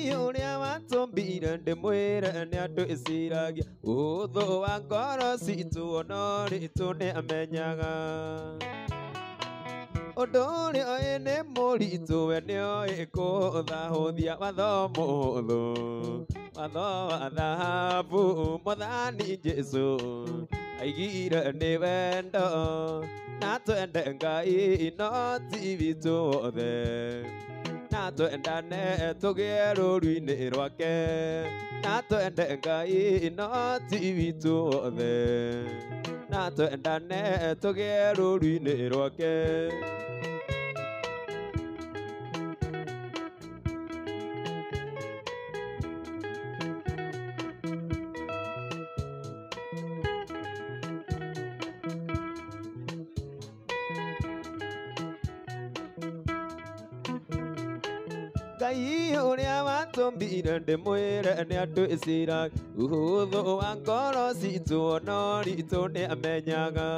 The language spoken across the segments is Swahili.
Ngai uria watumbire ndimwire ni andu iciragia uthu wa ngoro citu ono ritu ni amenyaga undu uria ni muritu we ni oi kuthahuthia watho muthu watho wa thahabu Mwathani Jesu aigire ni wendo na twende Ngai no ti witu wothe na twendane tugie rũũru-inĩ rwake na twende Ngai no ti witu wothe na twendane tugie rũũru-inĩ rwake Ngai uria watumbire ndimwire ni andu iciragia uthu wa ngoro citu ono ritu ni amenyaga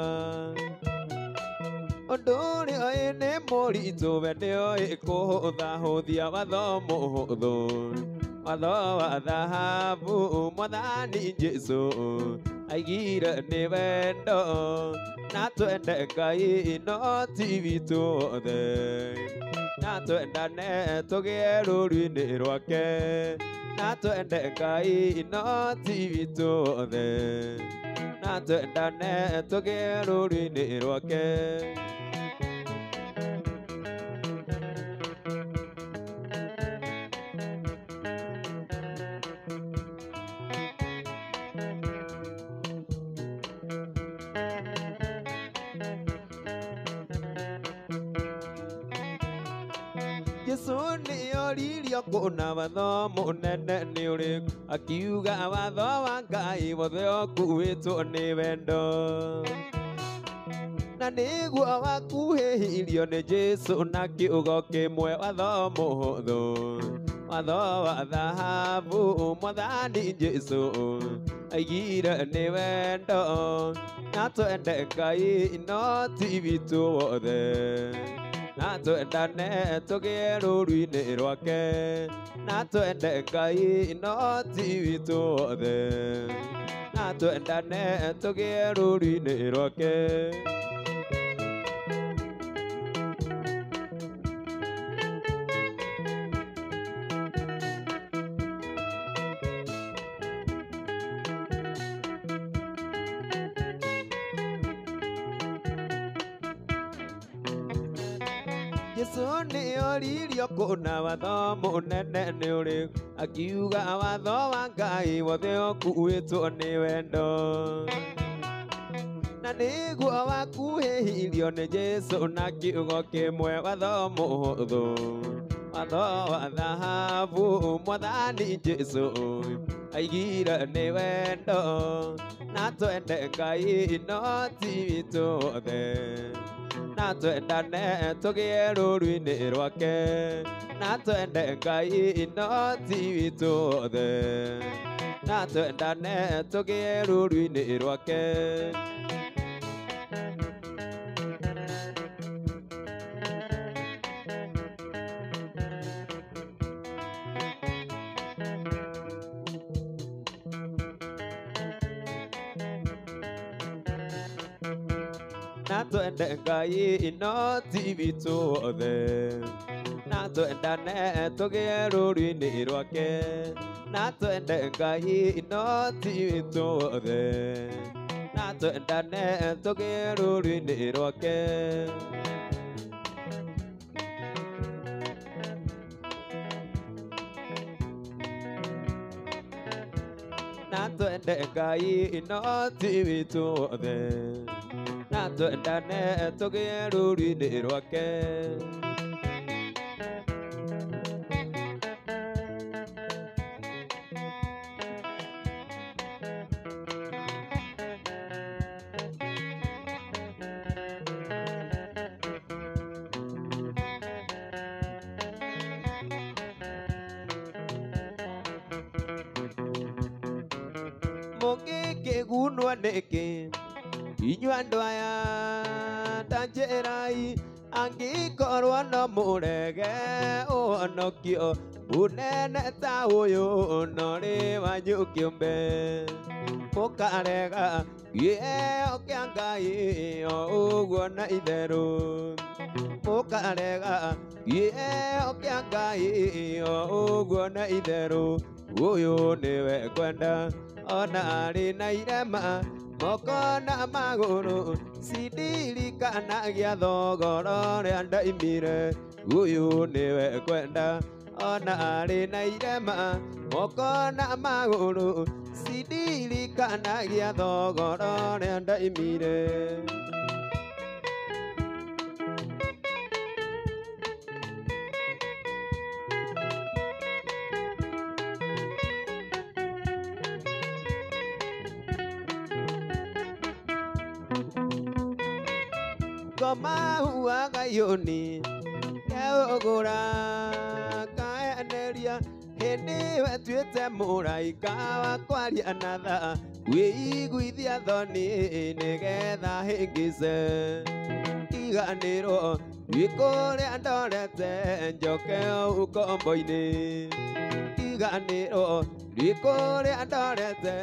undu uria ni muritu we ni oi kuthahuthia watho muthu watho wa thahabu Mwathani Jesu aigire ni wendo na twende Ngai no ti witu wothe na twendane tugie rũũru-inĩ rwake na twende Ngai no ti witu wothe na twendane tugie rũũru-inĩ rwake Jesu ni oririo kuna watho munene ni uriku akiuga watho wa Ngai wothe ukuitwo ni wendo na niguo wakuhihirio ni Jesu na kiugo kimwe watho muhuthu watho wa thahabu Mwathani Jesu aigire ni wendo na twende Ngai no ti witu wothe na twendane tugie rũũru-inĩ rwake na twende Ngai no ti witu wothe na twendane tugie rũũru-inĩ rwake Jesu ni oririo kuna watho munene ni uriku akiuga watho wa Ngai wothe ukuitwo ni wendo na niguo wakuhihirio ni Jesu na kiugo kimwe watho muhuthu watho wa thahabu Mwathani Jesu aigire ni wendo na twende Ngai no ti witu wothe na twendane tugie rũũru-inĩ rwake na twende Ngai no ti witu wothe na twendane tugie rũũru-inĩ rwake na twende Ngai no ti witu wothe na twendane tugie rũũru-inĩ rwake na twende Ngai no ti witu wothe na twendane tugie rũũru-inĩ rwake na twende Ngai no ti witu wothe na twendane tugie rũũru-inĩ rwake mũngĩkĩgunwo nĩkĩ inyuĩ andũ aya ta njĩrai angĩkorwo no mũrege ũhonokio unene ta ũyũ no rĩ wanyu kĩũmbe mũkarega gĩheo kĩa Ngai o ũguo na itherũ mũkarega gĩheo kĩa Ngai o ũguo na itherũ ũyũ nĩwe kwenda ona arĩ na irema moko na magũrũ cindirikanagia thogoro rĩa ndaimire ũyũ nĩwe kwenda ona arĩ na irema moko na magũrũ cindirikanagia thogoro rĩa ndaimire Mahua gayoni Eogora Kaeneria Hĩndĩ wetuĩte mũraika wa kwaria na tha wĩiguithia thoni nĩgetha hĩngĩce iganĩrwo wĩkũrĩa ndorete njoke ũkombo-inĩ iganĩrwo wĩkũrĩa ndorete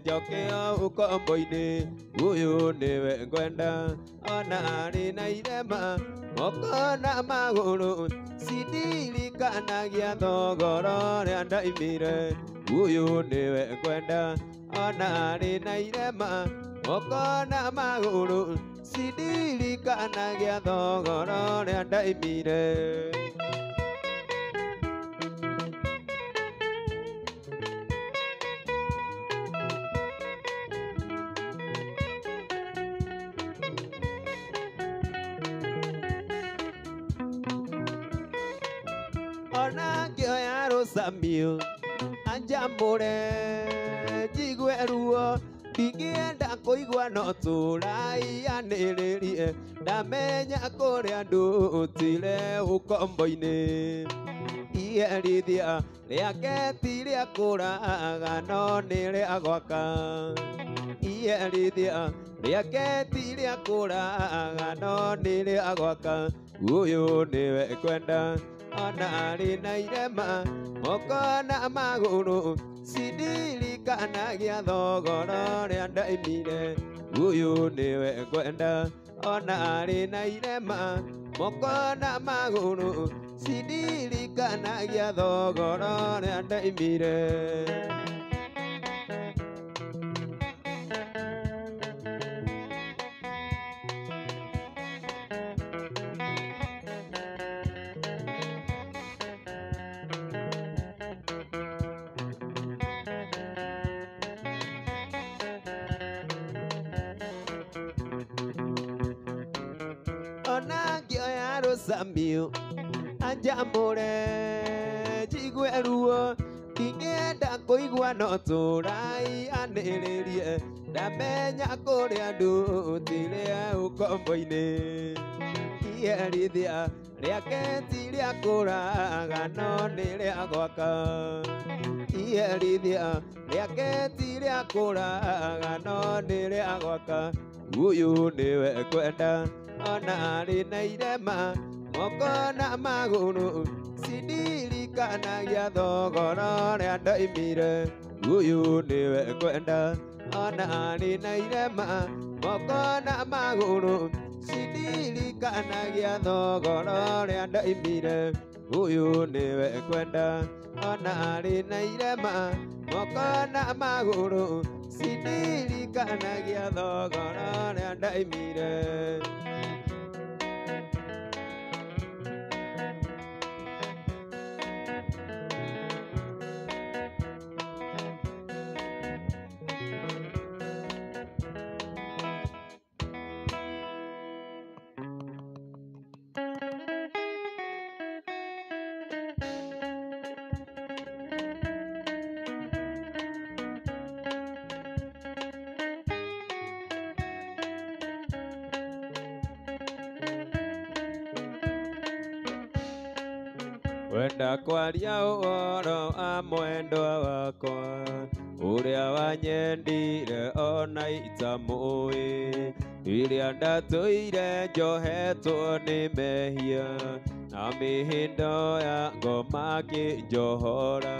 njoke ũkombo-inĩ ũyũ nĩwe ngwenda ona arĩ na irema moko na magũrũ cindirikanagia thogoro rĩa ndaimire ũyũ nĩwe ngwenda ona arĩ na irema moko na magũrũ cindirikanagia thogoro rĩa ndaimire ona ngĩoya rũcamio anjamũre njigue ruo ndingĩenda kũigua no tũraianĩrĩrie ndamenya kũrĩa ndũtire ũkombo-inĩ iherithia rĩake ti rĩa kũraga no nĩ rĩa gwaka iherithia rĩake ti rĩa kũraga no nĩ rĩa gwaka ũyũ nĩwe kwenda ona arĩ na irema moko na magũrũ cindirikanagia thogoro rĩa ndaimire ũyũ nĩwe kwenda ona arĩ na irema moko na magũrũ cindirikanagia thogoro rĩa ndaimire Samio anjamũre njigue ruo ndingĩenda kũigua no tũraianĩrĩrie ndamenya kũrĩa ndũtire ũkombo-inĩ iherithia rĩake ti rĩa kũraga no nĩ rĩa gwaka iherithia rĩake ti rĩa kũraga no nĩ rĩa gwaka ũyũ nĩwe kwenda ona arĩ na irema moko na magũrũ cindirikanagia thogoro rĩa ndaimire ũyũ nĩwe kwenda ona arĩ na irema moko na magũrũ cindirikanagia thogoro rĩa ndaimire ũyũ nĩwe kwenda ona arĩ na irema moko na magũrũ cindirikanagia thogoro rĩa ndaimire Wenda kwaria ũhoro a mwendwa wakwa ũrĩa wanyendire ona itamũĩ iria ndatũire njohetwo nĩ mehia na mĩhĩndo ya ngoma ngĩnjohora.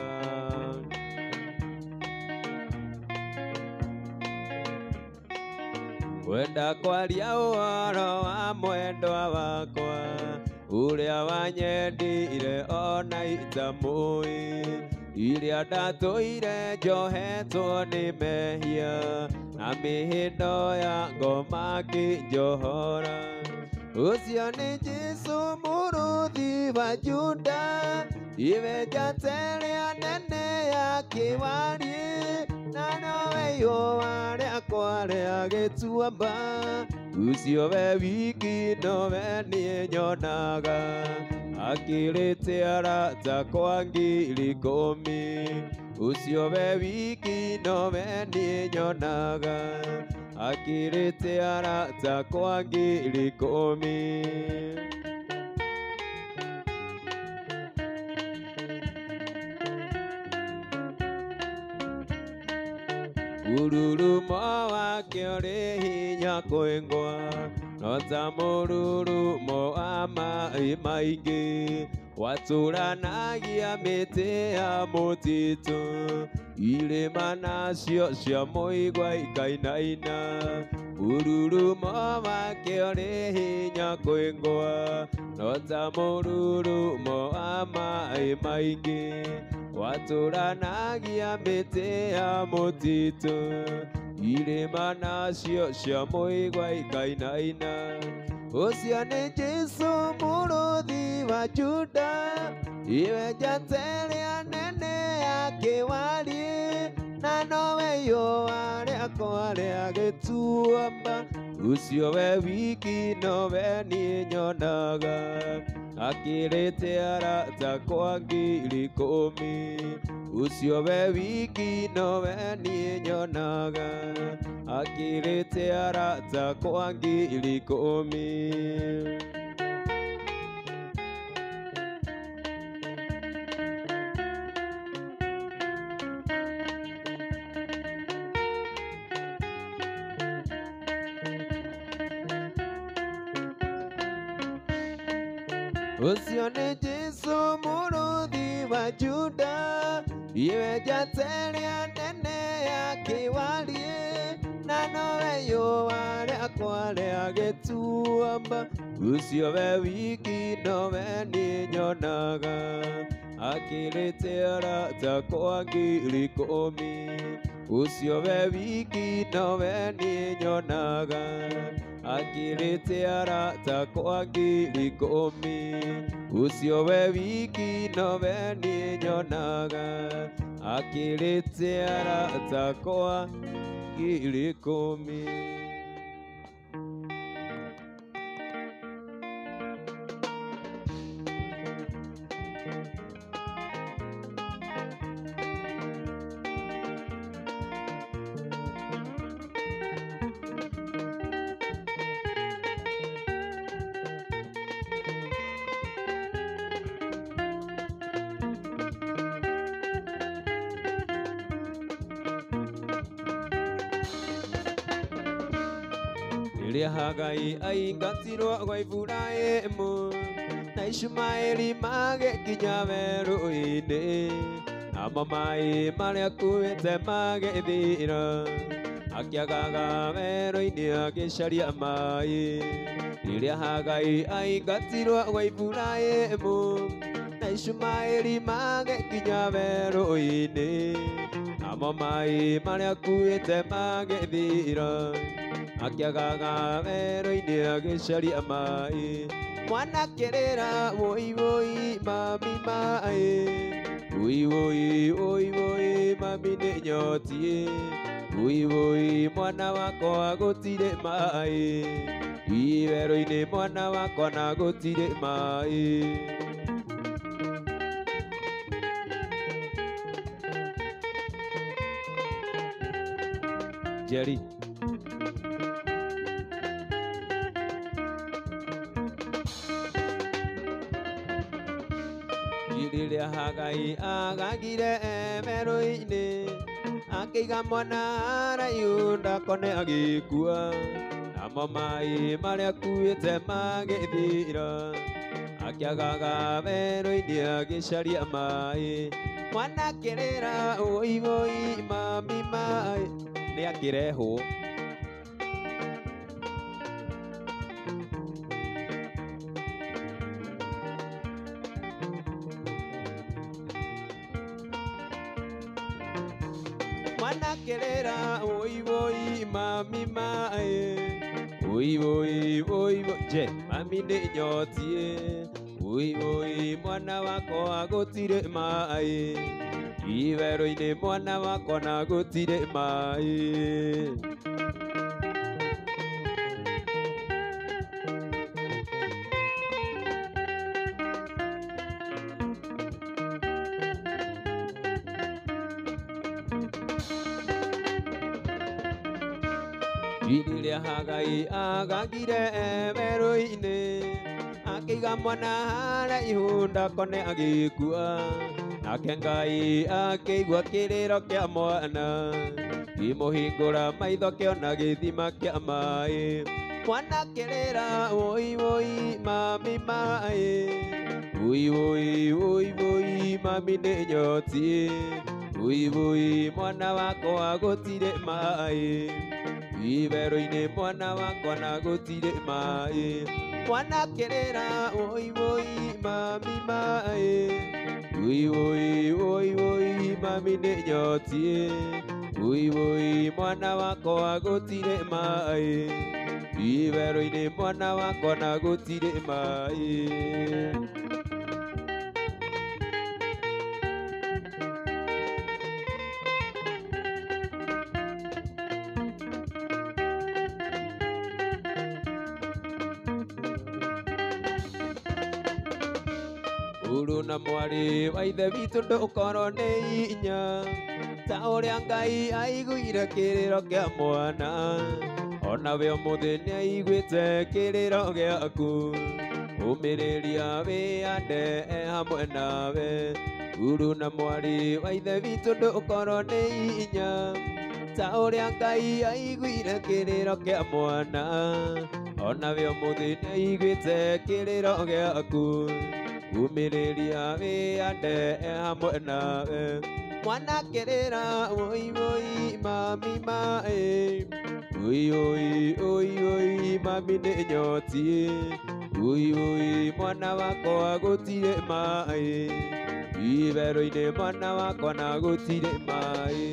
Wenda kwaria ũhoro wa mwendwa wakwa ũrĩa wanyendire ona itamũĩ, iria ndatũire njohetwo nĩ mehia na mĩhĩndo ya ngoma ngĩnjohora. Ũcio nĩ Jesũ mũrũthi wa Juda, iwe njata rĩa nene ya kĩwariĩ, na nowe ihũa rĩakwa rĩa gĩtuamba. Ũcio we wiki nowe niĩ nyonaga, akĩrĩte arata kwa ngiri ikũmi. Ũcio we wiki nowe niĩ nyonaga, akĩrĩte arata kwa ngiri ikũmi. Mũrurumo wake ũrĩ hinya kwĩngwa, no ta mũrurumo wa maaĩ maingĩ. Watũranagia mĩtĩ ya mũtitũ, irĩma nacio cia mũigua ikainaina. Mũrurumo wake ũrĩ hinya kwĩngwa, no ta mũrurumo wa maaĩ maingĩ. Watũranagia mĩtĩ ya mũtitũ, irĩma nacio cia mũigua ikainaina. Ũcio nĩ Jesũ mũrũthi wa Juda, iwe njata rĩa nene ya kĩwariĩ, na nowe ihũa rĩakwa rĩa gĩtuamba. Ũcio we wiki nowe niĩ nyonaga, akĩrĩte arata kwa ngiri ikũmi. Ũcio we wiki nowe niĩ nyonaga, akĩrĩte arata kwa ngiri ikũmi. Ũcio nĩ Jesũ mũrũthi wa Juda, iwe njata rĩa nene ya kĩwariĩ, na nowe ihũa rĩakwa rĩa gĩtuamba. Ũcio we wiki nowe niĩ nyonaga, akĩrĩte arata kwa ngiri ikũmi. Ũcio we wiki nowe niĩ nyonaga, akĩrĩte arata kwa ngiri ikũmi. Ũcio we wiki nowe niĩ nyonaga, akĩrĩte arata kwa ngiri ikũmi. Rĩrĩa Hagai aingatirwo gwa Iburahĩmu, na Ishumaeli magĩkinya werũ-inĩ, namo maaĩ marĩa akuĩte magĩthira, akĩagaga werũ-inĩ agĩcaria maaĩ. Rĩrĩa Hagai aingatirwo gwa Iburahĩmu, na Ishumaeli magĩkinya werũ-inĩ, namo maaĩ marĩa akuĩte magĩthira, akĩagaga werũ-inĩ agĩcaria maaĩ. Mwanake rĩra woi woi mami maaĩ, woi woi woi woi mami nĩ nyotiĩ, woi woi mwana wakwa gũtirĩ maaĩ, werũ-inĩ mwana wakwa na gũtirĩ maaĩ. Jerry. Rĩrĩa Hagai agagire werũ-inĩ, akĩiga mwana haraihu ndakone agĩkua, namo maĩ marĩa akuĩte magĩthira, akĩagaga werũ-inĩ agĩcaria maĩ, mwana akĩrĩra woi woi mami maĩ nĩ akĩrehwo. Mwana akĩrĩra woi woi mami maĩ, woi woi woi woi, je mami nĩ nyotie, woi woi mwana wakwa gũtirĩ maĩ, iwerũ-inĩ mwana wakwa na gũtirĩ maĩ. Rĩrĩa Hagai agagire werũ-inĩ, akĩiga mwana haraihu ndakone agĩkua, nake Ngai akĩigua kĩrĩro kĩa mwana, kĩmũhingũra maitho kĩona gĩthima kĩa maĩ, mwana akĩrĩra woi woi mami maĩ, woi woi woi woi mami nĩ nyotie, woi woi mwana wakwa gũtirĩ maĩ, iwerũ-inĩ mwana wakwa na gũtirĩ maĩ, mwana akĩrĩra woi woi mami maĩ, woi woi woi woi mami nĩ nyotie, woi woi mwana wakwa gũtirĩ maĩ, iwerũ-inĩ mwana wakwa na gũtirĩ maĩ. Mũrũ na mwarĩ wa ithe witũ ndũkorwo nĩ hinya, ta ũrĩa Ngai aiguire kĩrĩro kĩa mwana, onawe ũmũthĩ nĩ aiguĩte kĩrĩro gĩaku, ũmĩrĩria wĩyande hamwe nawe. Mũrũ na mwarĩ wa ithe witũ ndũkorwo nĩ hinya, ta ũrĩa Ngai aiguire kĩrĩro kĩa mwana, onawe ũmũthĩ nĩ aiguĩte kĩrĩro gĩaku, umĩrĩria wĩyande hamwe nawe. Mwana akĩrĩra woi woi mami maĩ, woi woi woi woi mami nĩ nyotie, woi woi mwana wakwa gũtirĩ maĩ, iwerũ-inĩ mwana wakwa na gũtirĩ maĩ.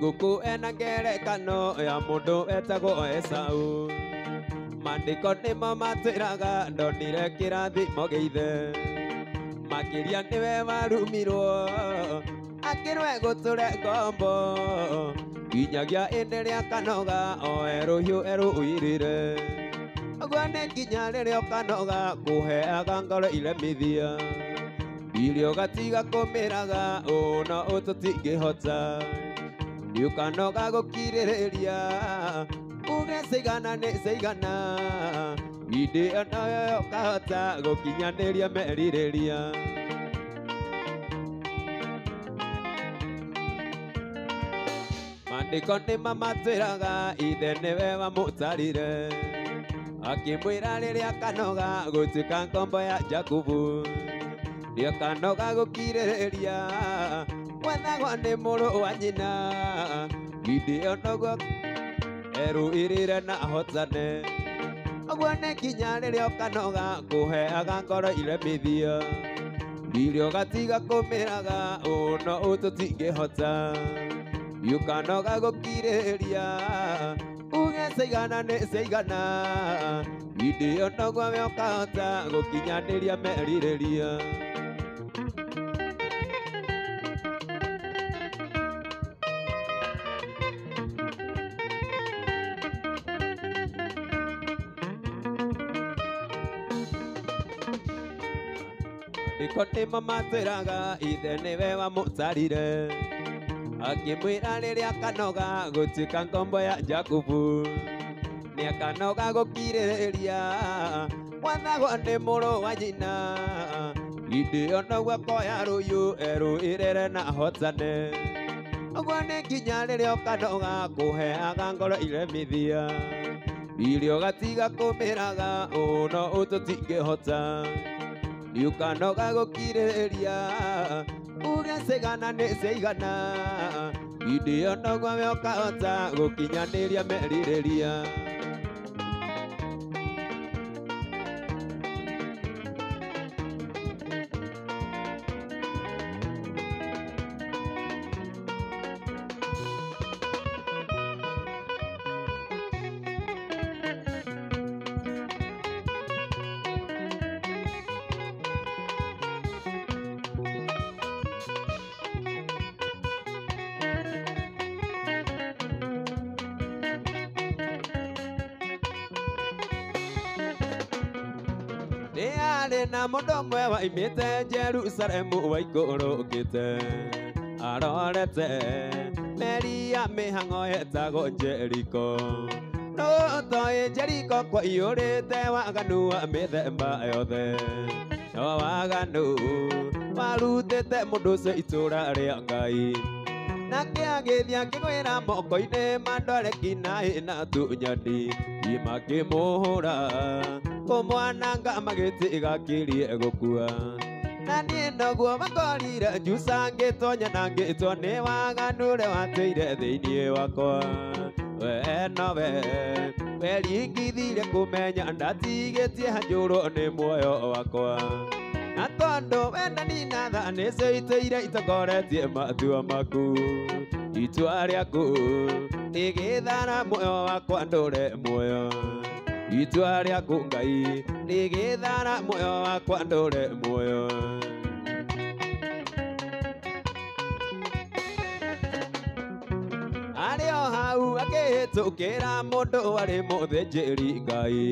Ngũkũ ena ngerekano ya mũndũ etagwo Esaũ, maandĩko nĩmo matwĩraga ndonire kĩrathimo gĩa ithe, makĩria nĩwe warumirwo akĩrwe gũtũre ngombo, nginyagia ĩndĩ rĩa kanoga oe rũhiũ erũirĩre, ũguo nĩ nginya rĩrĩa ũkanoga kũheaga ngoro iremithia, irio gatiga kũmĩraga ũno ũtũtingĩhota, nĩũkanoga gũkirĩrĩria uge ciigana nĩ ciigana, hĩndĩ ĩyo noyo ũkahota gũkinyanĩria merirĩria. Maandĩko nĩmo matwĩraga ithe nĩwe wamũtarire, akĩmwĩra rĩrĩa kanoga gũtuĩka ngombo ya Jakubu, nĩũkanoga gũkirĩrĩria wethagwo nĩ mũrũ wa nyina, hĩndĩ ĩyo noguo erũĩrĩre na ahotane, ũguo nĩ nginya rĩrĩa ũkanoga kũheaga ngoro iremithia, irio gatiga kũmĩraga ũno ũtũtingĩhota, nĩũkanoga gũkirĩrĩria uge ciigana nĩ ciigana, hĩndĩ ĩyo noguo we ũkahota gũkinyanĩria merirĩria. Maandĩko nĩmo matwĩraga ithe nĩwe wamũtarire, akimwira riria kanoga gutuika ngombo ya Jakubu ni akanoga gukiriria mwathagwo ni muru wa nyina indi ona gwakoya ruyu eruirere na hotane ogwo ni nginya riria ukanoga kuheaga ngoro iremithia irio gatiga kumiraga uno ututingihota ukanoga gukiriria ugesegana ni seigana indi ona gwawe ukahota gukinyaniria meririria na mundu mwe waimite Jerusalemu waikũrũkĩte arorete meri ya mĩhang'o yetagwo Jeriko no toĩ Jeriko kwa iyũrĩte waganu wa mĩthemba yothe no waganu warutĩte mũndũ ũcio itũũra rĩa Ngai nake agĩthiĩ akĩgwĩra moko-inĩ mandoreki na hĩna tunyoni makĩmũhũra kumwananga magĩtiga kĩrie gũkua na niĩ noguo makorire Jusa ngĩtonya na ngĩtwo nĩ waganu ũrĩa watũire thĩinĩ wakwa we nowe weringithire kũmenya ndatigĩtie hanjũrwo nĩ muoyo wakwa na tondũ wendani na tha nĩcio itũire itokoretie matua maku itua rĩaku rĩgĩthara muoyo wakwa ndũre muoyo itua rĩaku Ngai rĩgĩthara muoyo wakwa ndũre muoyo arĩ o hau akĩhĩtũkĩra mũndũ warĩ mũthĩnjĩri Ngai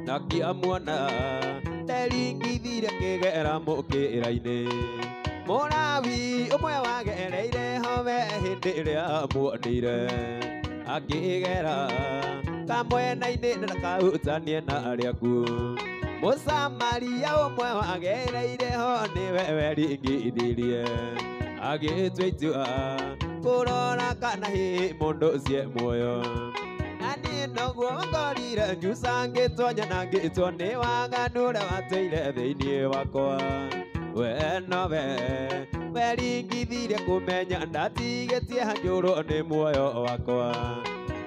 na kĩamuona nderingithire kĩgera mũkĩra-inĩ mũrawi ũmwe wagereire hove hĩndĩ ĩrĩa muonire akĩgera kamwena-inĩ na kahutanie na arĩaku mũsamaria ũmwe wagereire ho nĩwe weringithirie agĩtua itua kũrora kana hihi mũndũ ũcio muoyo na niĩ noguo ngorire Jusa ngĩtonya na ngĩtwo nĩ waganu ũrĩa watũire thĩinĩ wakwa we nowe weringithire kũmenya ndatigĩtie hanjũrwo nĩ muoyo wakwa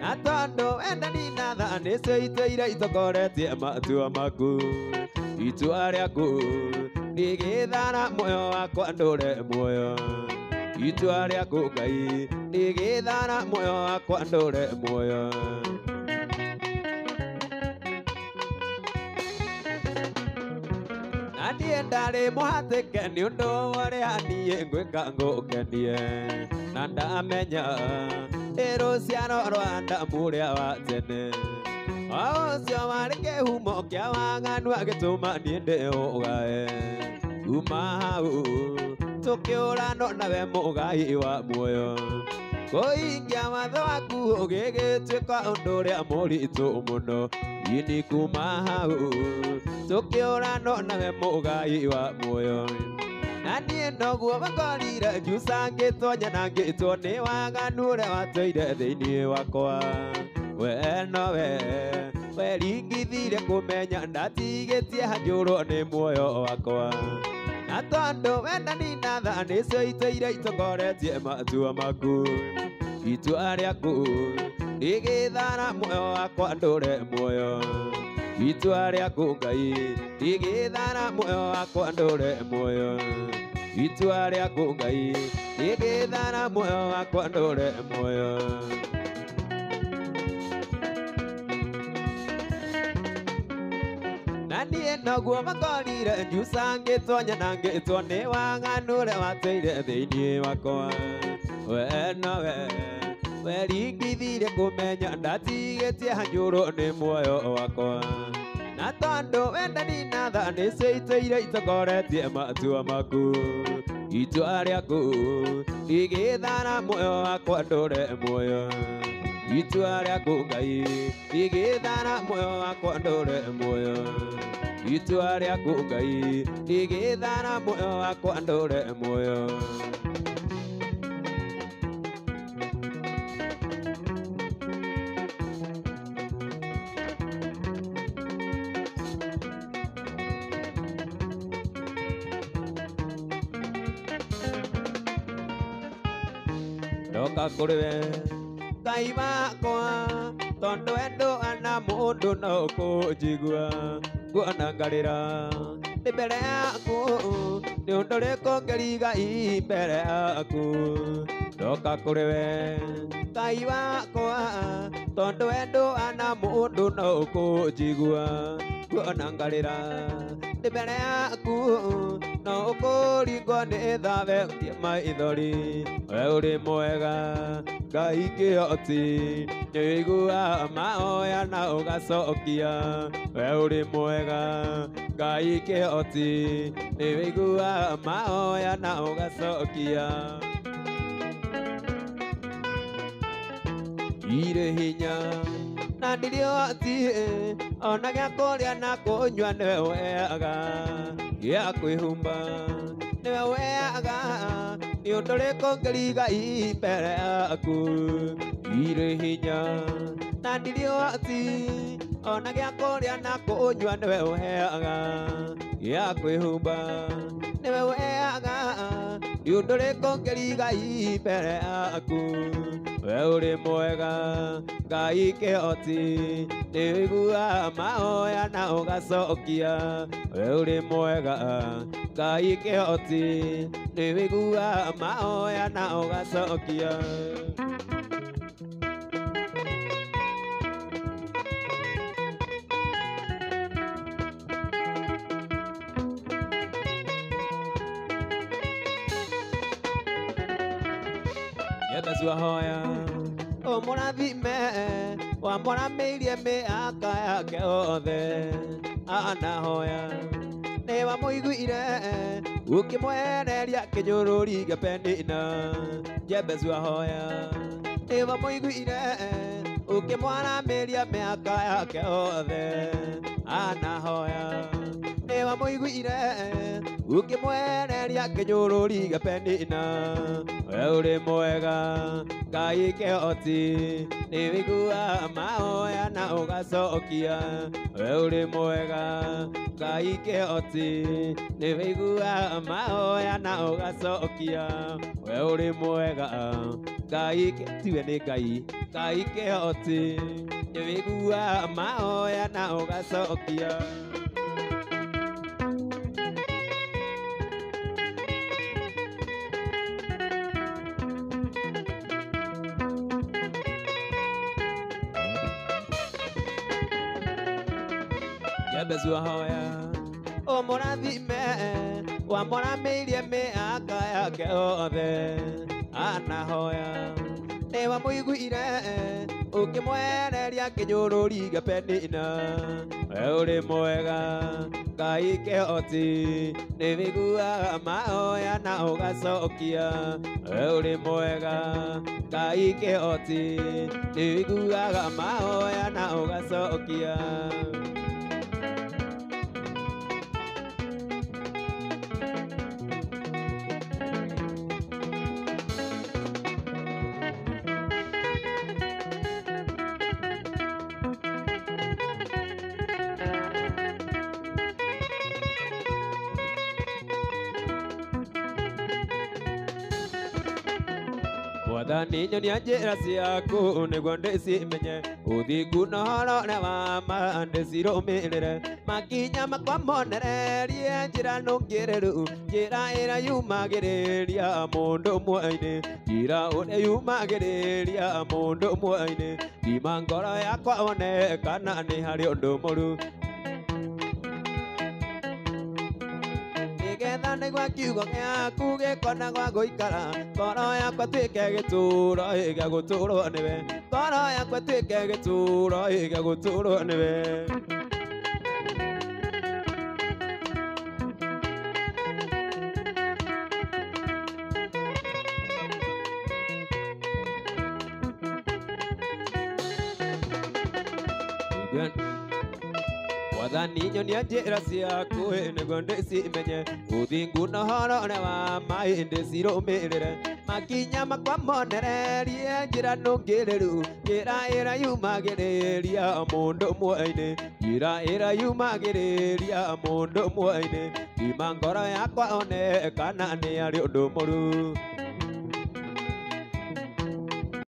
na tondũ wendani na tha nĩcio itũire itokoretie matua maku itua rĩaku rĩgĩthara muoyo wakwa ndũre muoyo itua rĩaku Ngai rĩgĩthara muoyo wakwa ndũre muoyo na niĩ ndarĩ mũhatĩke nĩ ũndũ ũrĩa niĩ ngwĩka ngũkenie na ndamenya rũciaro rwa Adamu ũrĩa wa tene ũcio warĩ kĩhumo kĩa waganu agĩtũma niĩ ndĩũgae kuma hau tũkĩũrano nawe mũgai wa muoyo kũhingia watho waku ũgĩgĩtuĩka ũndũ ũrĩa mũritũ mũno ini kuma hau tũkĩũrano nawe mũgai wa muoyo na niĩ noguo makorire Jusa ngĩtonya na ngĩtwo nĩ waganu ũrĩa watũire thĩinĩ wakwa we nowe weringithire kũmenya ndatigĩtie hanjũrwo nĩ muoyo wakwa na tondũ wendani na tha nĩcio itũire itokoretie matua maku itua rĩaku rĩgĩthara muoyo wakwa ndũre muoyo itua rĩaku Ngai rĩgĩthara muoyo wakwa ndũre muoyo itua rĩaku Ngai rĩgĩthara muoyo wakwa ndũre muoyo na niĩ noguo makorire Jusa ngĩtonya na ngĩtwo nĩ waganu ũrĩa watũire thĩinĩ wakwa we nowe weringithire kũmenya ndatigĩtie hanjũrwo nĩ muoyo wakwa Atondo wendani na thani seiteire itokoretie matua maku itua riaku igithana muoyo wakwa ndure muoyo itua riaku Ngai igithana muoyo wakwa ndure muoyo itua riaku Ngai igithana muoyo wakwa ndure muoyo Ndoka kuriwe Ngai wakwa tondu endo ana mundu no kunjigua nguona ngarira ni mbere yaku ni undu riko ngerigai mbere yaku ndoka kuriwe Ngai wakwa tondu endo ana mundu no kunjigua nguona ngarira ni mbere yaku no kuringwo ni thawe maithori we uri mwega Ngai kĩhoti nĩũiguaga mahoya na ũgacokia we uri mwega Ngai kĩhoti nĩũiguaga mahoya na ũgacokia irĩ hinya na ndirĩ ũhoti ona gĩa kũrĩa na kũnyua nĩwe weaga gĩa kwĩhumba nĩwe weaga nĩ ũndũ rĩkũ ngĩrigai mbere yaku irĩ hinya na ndirĩ ũhoti ona gĩa kũrĩa na kũnyua nĩwe ũheaga gĩa kwĩhumba nĩwe weaga nĩ ũndũ rĩkũ ngĩrigai mbere yaku we uri mwega Ngai kĩhoti nĩũiguaga mahoya na ũgacokia we uri mwega Ngai kĩhoti nĩũiguaga mahoya na ũgacokia Yebezua hoya Mũrathime wamũramĩirie mĩaka yake othe anahoya nĩ wamũiguire ũkĩmwehereria kĩnyũrũri gĩa Penina Jebezu ahoya nĩ wamũiguire ũkĩmwaramĩria mĩaka yake othe anahoya nĩ wamũiguire ũkĩmwehereria kĩnyũrũri gĩa Penina we ũrĩ mwega Ngai kĩhoti nĩũiguaga mahoya na ũgacokia we ũrĩ mwega Ngai kĩhoti nĩũiguaga mahoya na ũgacokia we ũrĩ mwega Ngai tiwe nĩ Ngai Ngai kĩhoti nĩũiguaga mahoya na ũgacokia Jebezu ahoya Mũrathime wamũramĩirie mĩaka yake othe anahoya nĩ wamũiguire ũkĩmwehereria kĩnyũrũri gĩa Penina we ũrĩ mwega Ngai kĩhoti nĩũiguaga mahoya na ũgacokia we ũrĩ mwega Ngai kĩhoti nĩũiguaga mahoya na ũgacokia Wathani nyonia njĩra ciaku nĩguo ndĩcimenye ũthingu na ũhoro ũrĩa wa ma ndĩcirũmĩrĩre makinya makwa monererie njĩra nũngĩrĩru njĩra ĩrĩa yumagĩrĩria mũndũ muoyo-inĩ njĩra ũrĩa yumagĩrĩria mũndũ muoyo-inĩ thima ngoro yakwa wone kana nĩ harĩ ũndũ mũru Getha nĩguo kiugo gĩaku gĩkona gwa gũikara ngoro yakwa tuĩke gĩtũũro gĩa gũtũũrwo nĩwe ngoro yakwa tuĩke gĩtũũro gĩa gũtũũrwo nĩwe Wathani nyonia njĩra ciaku nĩguo ndĩcimenye ũthingu na ũhoro ũrĩa wa maĩ ndĩcirũmĩrĩre makinya makwa monererie njĩra nũngĩrĩru njĩra ĩrĩa yumagĩrĩria mũndũ muoyo-inĩ njĩra ĩrĩa yumagĩrĩria mũndũ muoyo-inĩ thima ngoro yakwa one kana nĩ arĩ ũndũ mũru